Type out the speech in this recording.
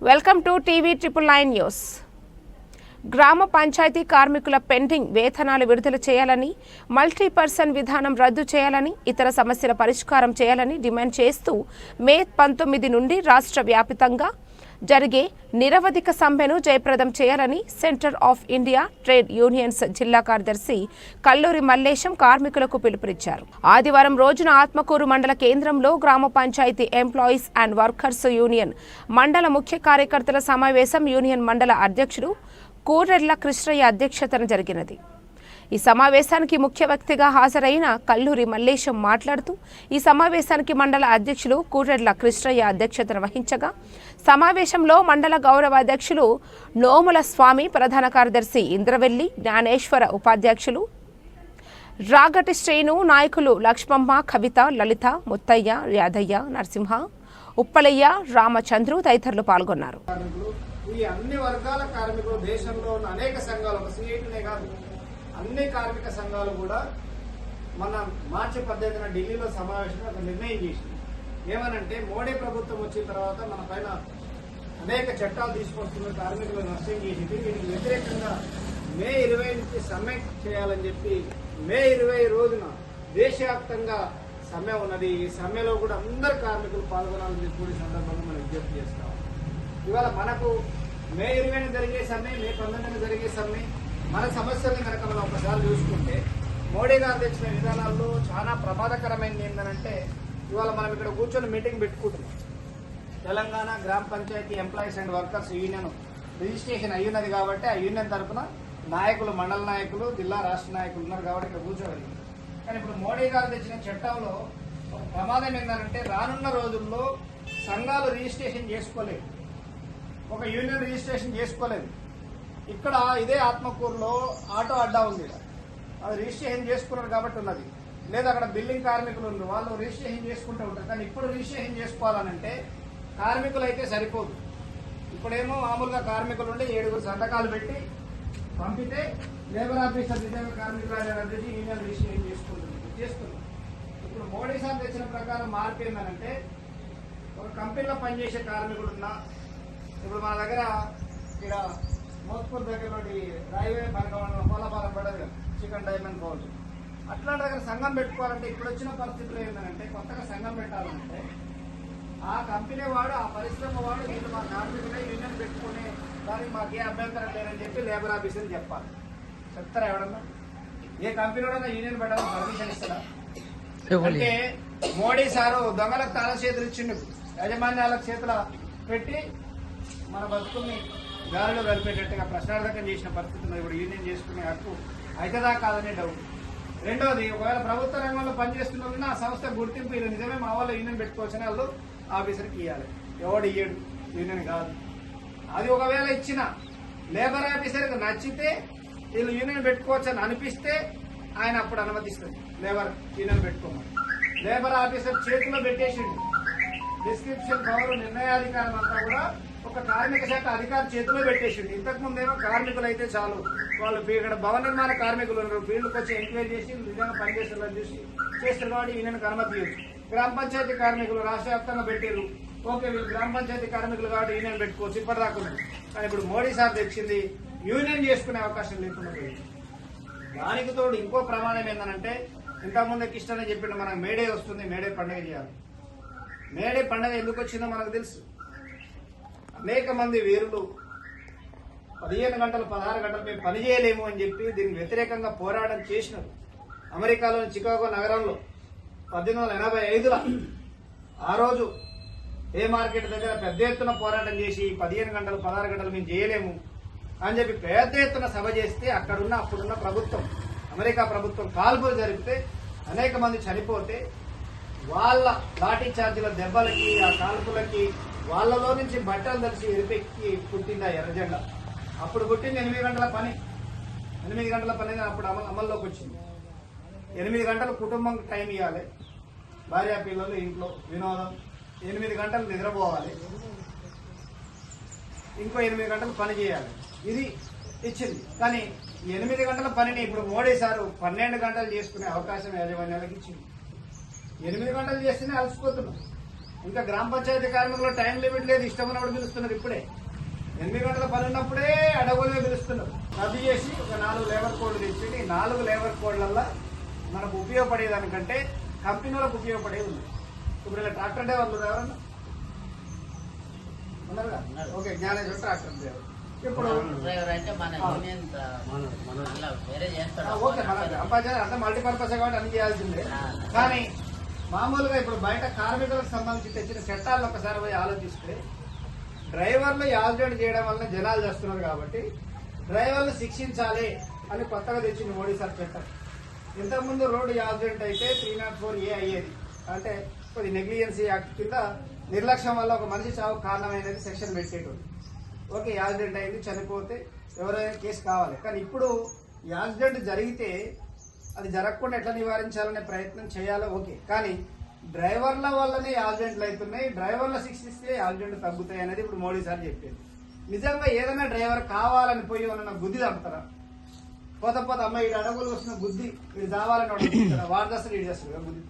Welcome to TV 999 news. గ్రామ పంచాయతీ కార్మికుల pending వేతనాలు విడుదల చేయాలని, మల్టీపర్సన్ విధానం రద్దు చేయాలని, ఇతర సమస్యల పరిష్కారం చేయాలని డిమాండ్ చేస్తూ మే 19 నుండి రాష్ట్ర వ్యాప్తంగా జరిగే నిరవధిక సమ్మెను జయప్రదం చేయాలని centre of India trade unions జిల్లా కార్యదర్శి కల్లూరి మల్లేశం కార్మికులకు పిలుపునిచ్చారు. ఆదివారం రోజున ఆత్మకూరు మండల కేంద్రంలో గ్రామ panchayat employees and workers union మండల ముఖ్య కార్యకర్తల సమావేశం యూనియన్ మండల అధ్యక్షుడు కూరెళ్ల కృష్ణయ్య అధ్యక్షతన జరిగినది. ఈ సమావేశానికి ముఖ్య వ్యక్తిగా హాజరైన కల్లూరి మల్లేశం మాట్లాడుతూ ఈ సమావేశానికి మండల అధ్యక్షులు కూరెళ్ల కృష్ణయ్య అధ్యక్షతన వహించగా సమావేశంలో మండల గౌరవ అధ్యక్షులు నోముల స్వామి, ప్రధాన కార్యదర్శి ఇంద్రవెల్లి, జ్ఞానేశ్వర ఉపాధ్యక్షులు రాగటి శ్రీను, నాయకులు లక్ష్మమ్మ, కవిత, లలిత, ముత్తయ్య, యాదయ్య, నరసింహ, ఉప్పలయ్య, రామచంద్రు తదితరులు పాల్గొన్నారు. ఈ అన్ని వర్గాల కార్మికులు దేశంలో ఉన్న అనేక సంఘాలు, ఒక సిఐటినే కాదు అన్ని కార్మిక సంఘాలు కూడా మన మార్చి 18న ఢిల్లీలో సమావేశంలో ఒక నిర్ణయం చేసింది. ఏమనంటే మోడీ ప్రభుత్వం వచ్చిన తర్వాత మన పైన అనేక చట్టాలు తీసుకొస్తున్న కార్మికులు నష్టం చేసింది. దీనికి వ్యతిరేకంగా మే 20 నుంచి సమ్మె చేయాలని చెప్పి మే 20 రోజున దేశవ్యాప్తంగా సమ్మె ఉన్నది. ఈ సమ్మెలో కూడా అందరు కార్మికులు పాల్గొనాలని చెప్పి సందర్భంగా మనం విజ్ఞప్తి చేస్తాం. ఇవాళ మనకు మే 20న జరిగే సమ్మె, మే 19న జరిగే సమ్మె, మన సమస్యల్ని కనుక మనం ఒకసారి చూసుకుంటే మోడీ గారు తెచ్చిన విధానాల్లో చాలా ప్రమాదకరమైనది ఏంటంటే ఇవాళ మనం ఇక్కడ కూర్చొని మీటింగ్ పెట్టుకుంటున్నాం. తెలంగాణ గ్రామ panchayat employees and workers union registration అయ్యున్నది కాబట్టి ఆ యూనియన్ తరఫున నాయకులు, మండల నాయకులు, జిల్లా రాష్ట్ర నాయకులు ఉన్నారు కాబట్టి ఇక్కడ కూర్చోగలిగింది. కానీ ఇప్పుడు మోడీ గారు తెచ్చిన చట్టంలో ఒక ప్రమాదం ఏంటంటే రానున్న రోజుల్లో సంఘాలు రిజిస్ట్రేషన్ చేసుకోలేదు, ఒక యూనియన్ రిజిస్ట్రేషన్ చేసుకోలేదు. ఇక్కడ ఇదే ఆత్మకూరులో ఆటో అడ్డా ఉంది, అది రిజిస్ట్రేషన్ చేసుకున్నారు కాబట్టి ఉన్నది. లేదా అక్కడ బిల్డింగ్ కార్మికులు ఉన్నారు, వాళ్ళు రిజిస్ట్రేషన్ చేసుకుంటూ ఉంటారు. కానీ ఇప్పుడు రిజిస్ట్రేషన్ చేసుకోవాలనంటే కార్మికులు అయితే సరిపోదు. ఇప్పుడేమో మామూలుగా కార్మికులు ఉండి 7 సంతకాలు పెట్టి పంపితే లేబర్ ఆఫీసర్ నిజంగా కార్మికులు రద్దు యూనియన్ రిజిస్ట్రేషన్ చేస్తున్నారు. ఇప్పుడు మోడీ సార్ తెచ్చిన ప్రకారం మార్పు ఏంటంటే ఒక కంపెనీలో పనిచేసే కార్మికుడు ఉన్నా, ఇప్పుడు మన దగ్గర ఇక్కడ మోత్పూర్ దగ్గర రైల్వే పోలపాలెం పడదు చికెన్ డైమండ్ పౌల్, అట్లాంటి దగ్గర సంఘం పెట్టుకోవాలంటే ఇప్పుడు వచ్చిన పరిస్థితులు ఏంటంటే కొత్తగా సంఘం పెట్టాలంటే ఆ కంపెనీ వాడు, ఆ పరిశ్రమ వాడు వీళ్ళు మా కార్మికులే యూనియన్ పెట్టుకునే దానికి మాకు ఏ అభ్యంతరం లేదని చెప్పి లేబర్ ఆఫీసర్ని చెప్పాలి. చెప్తారా ఎవడన్నా? ఏ కంపెనీ వాడన్నా యూనియన్ పెట్టాలని పర్మిషన్ ఇస్తారా? అంటే మోడీ సారు దొంగలకు తాళ చేతులు ఇచ్చిండు, యాజమాన్యాలకు చేతుల పెట్టి మన బతుకుల్ని గాలిలో కలిపేటట్టుగా ప్రశ్నార్థకం చేసిన పరిస్థితుల్లో ఇప్పుడు యూనియన్ చేసుకునే హక్కు అవుతుందా కాదనే డౌట్. రెండోది, ఒకవేళ ప్రభుత్వ రంగంలో పనిచేస్తున్న ఆ సంస్థ గుర్తింపు ఇది నిజమే మా వాళ్ళు యూనియన్ పెట్టుకోవచ్చని వాళ్ళు ఆఫీసర్కి ఇవ్వాలి. ఎవడు ఇయ్యడు, యూనియన్ కాదు. అది ఒకవేళ ఇచ్చిన లేబర్ ఆఫీసర్కి నచ్చితే వీళ్ళు యూనియన్ పెట్టుకోవచ్చని అనిపిస్తే ఆయన అప్పుడు అనుమతిస్తుంది లేబర్ యూనియన్ పెట్టుకోమని. లేబర్ ఆఫీసర్ చేతిలో పెట్టేసిండు డిస్క్రిప్షన్ పవర్, నిర్ణయాధికారం అంతా కూడా ఒక కార్మిక శాఖ అధికారి చేతిలో పెట్టేసిండు. ఇంతకు ముందేమో కార్మికులు అయితే చాలు, వాళ్ళు ఇక్కడ భవన నిర్మాణ కార్మికులు ఉన్నారు, ఫీల్డ్కి వచ్చి ఎంక్వైరీ చేసి నిజంగా పనిచేసేవాళ్ళని చూసి చేస్తారు కాబట్టి యూనియన్కి అనుమతి ఇవ్వచ్చు. గ్రామ పంచాయతీ కార్మికులు రాష్ట్ర వ్యాప్తంగా పెట్టారు, ఓకే వీళ్ళు గ్రామ పంచాయతీ కార్మికులు కాబట్టి యూనియన్ పెట్టుకోవచ్చు, ఇప్పటిదాకా ఉంది. కానీ ఇప్పుడు మోడీ సార్ తెచ్చింది యూనియన్ చేసుకునే అవకాశం లేకుండా పోయింది. దానికి తోడు ఇంకో ప్రమాదం ఏంటంటే ఇంతకుముందు కిష్టనే చెప్పిండు, మనకు మేడే వస్తుంది, మేడే పండుగ చేయాలి. మేడే పండుగ ఎందుకు వచ్చిందో మనకు తెలుసు. అనేక మంది వీరులు 15 గంటలు 16 గంటలు మేము పని చేయలేము అని చెప్పి దీనికి వ్యతిరేకంగా పోరాటం చేసినారు. అమెరికాలోని చికాగో నగరంలో 1885లో ఆ రోజు ఏ మార్కెట్ దగ్గర పెద్ద ఎత్తున పోరాటం చేసి 15 గంటలు 16 గంటలు మేము చేయలేము అని చెప్పి పెద్ద ఎత్తున సభ చేస్తే అక్కడున్న అప్పుడున్న ప్రభుత్వం, అమెరికా ప్రభుత్వం కాల్పులు జరిపితే అనేక మంది చనిపోతే వాళ్ళ లాఠీ చార్జీల దెబ్బలకి, ఆ కాల్పులకి వాళ్ళలో నుంచి బట్టలు తడిచి ఎరిపెక్కి పుట్టింది ఆ ఎర్రజెండా. అప్పుడు పుట్టింది 8 గంటల పని. 8 గంటల పని అప్పుడు అమల్లోకి వచ్చింది. 8 గంటలు కుటుంబంకి టైం ఇవ్వాలి, భార్య పిల్లలు ఇంట్లో వినోదం, 8 గంటలు నిద్రపోవాలి, ఇంకో 8 గంటలు పని చేయాలి, ఇది ఇచ్చింది. కానీ 8 గంటల పనిని ఇప్పుడు మోడీ సారు 12 గంటలు చేసుకునే అవకాశం యాజమాన్యాలకు ఇచ్చింది. 8 గంటలు చేస్తేనే అలసిపోతున్నాం. ఇంకా గ్రామ పంచాయతీ కార్మికులు టైం లిమిట్ లేదు, ఇష్టం ఉన్నప్పుడు పిలుస్తున్నారు. ఇప్పుడే 8 గంటల పని ఉన్నప్పుడే అడవులుగా పిలుస్తున్నారు. రద్దు చేసి ఒక 4 లేబర్ కోడ్లు తెచ్చి ఈ 4 లేబర్ కోడ్లల్లో మనకు ఉపయోగపడేదానికంటే కంపెనీలకు ఉపయోగపడేది ఉంది. ఇప్పుడు ఇలా ట్రాక్టర్ డ్రైవర్లు ఎవరన్నా ఉన్నారుగా? Okay, Jnaneshwara tractor driver. ఇప్పుడు ఓకే, మన గ్రామ పంచాయతీ అంటే మల్టీపర్పస్ కాబట్టి అన్ని చేయాల్సిందే. కానీ మామూలుగా ఇప్పుడు బయట కార్మికులకు సంబంధించి తెచ్చిన చట్టాలను ఒకసారి పోయి ఆలోచిస్తే డ్రైవర్లు యాక్సిడెంట్ చేయడం వల్ల జనాలు చేస్తున్నారు కాబట్టి డ్రైవర్లు శిక్షించాలి అని కొత్తగా తెచ్చింది మోడీ సార్ చట్టం. ఇంతకుముందు రోడ్డు యాక్సిడెంట్ అయితే 304A అయ్యేది. అంటే కొద్ది నెగ్లిజెన్సీ యాక్ట్ కింద నిర్లక్ష్యం వల్ల ఒక మనిషి చావు కారణమైనది సెక్షన్ పెట్టేటోడు. ఓకే, యాక్సిడెంట్ అయింది, చనిపోతే ఎవరైనా కేసు కావాలి. కానీ ఇప్పుడు యాక్సిడెంట్ జరిగితే అది జరగకుండా ఎట్లా నివారించాలనే ప్రయత్నం చేయాలో ఓకే, కానీ డ్రైవర్ల వల్లనే యాక్సిడెంట్లు అవుతున్నాయి, డ్రైవర్ల శిక్షిస్తే యాక్సిడెంట్ తగ్గుతాయి అనేది ఇప్పుడు మోడీ సార్ చెప్పేది. నిజంగా ఏదైనా డ్రైవర్ కావాలని పోయి ఉన్న బుద్ధి చంపుతారా? పోత అమ్మాయి 7 అడుగులు వస్తున్న బుద్ధి ఇది కావాలని వాడు వాడు చేస్తాడు, ఇటు చేస్తాడు బుద్ధి.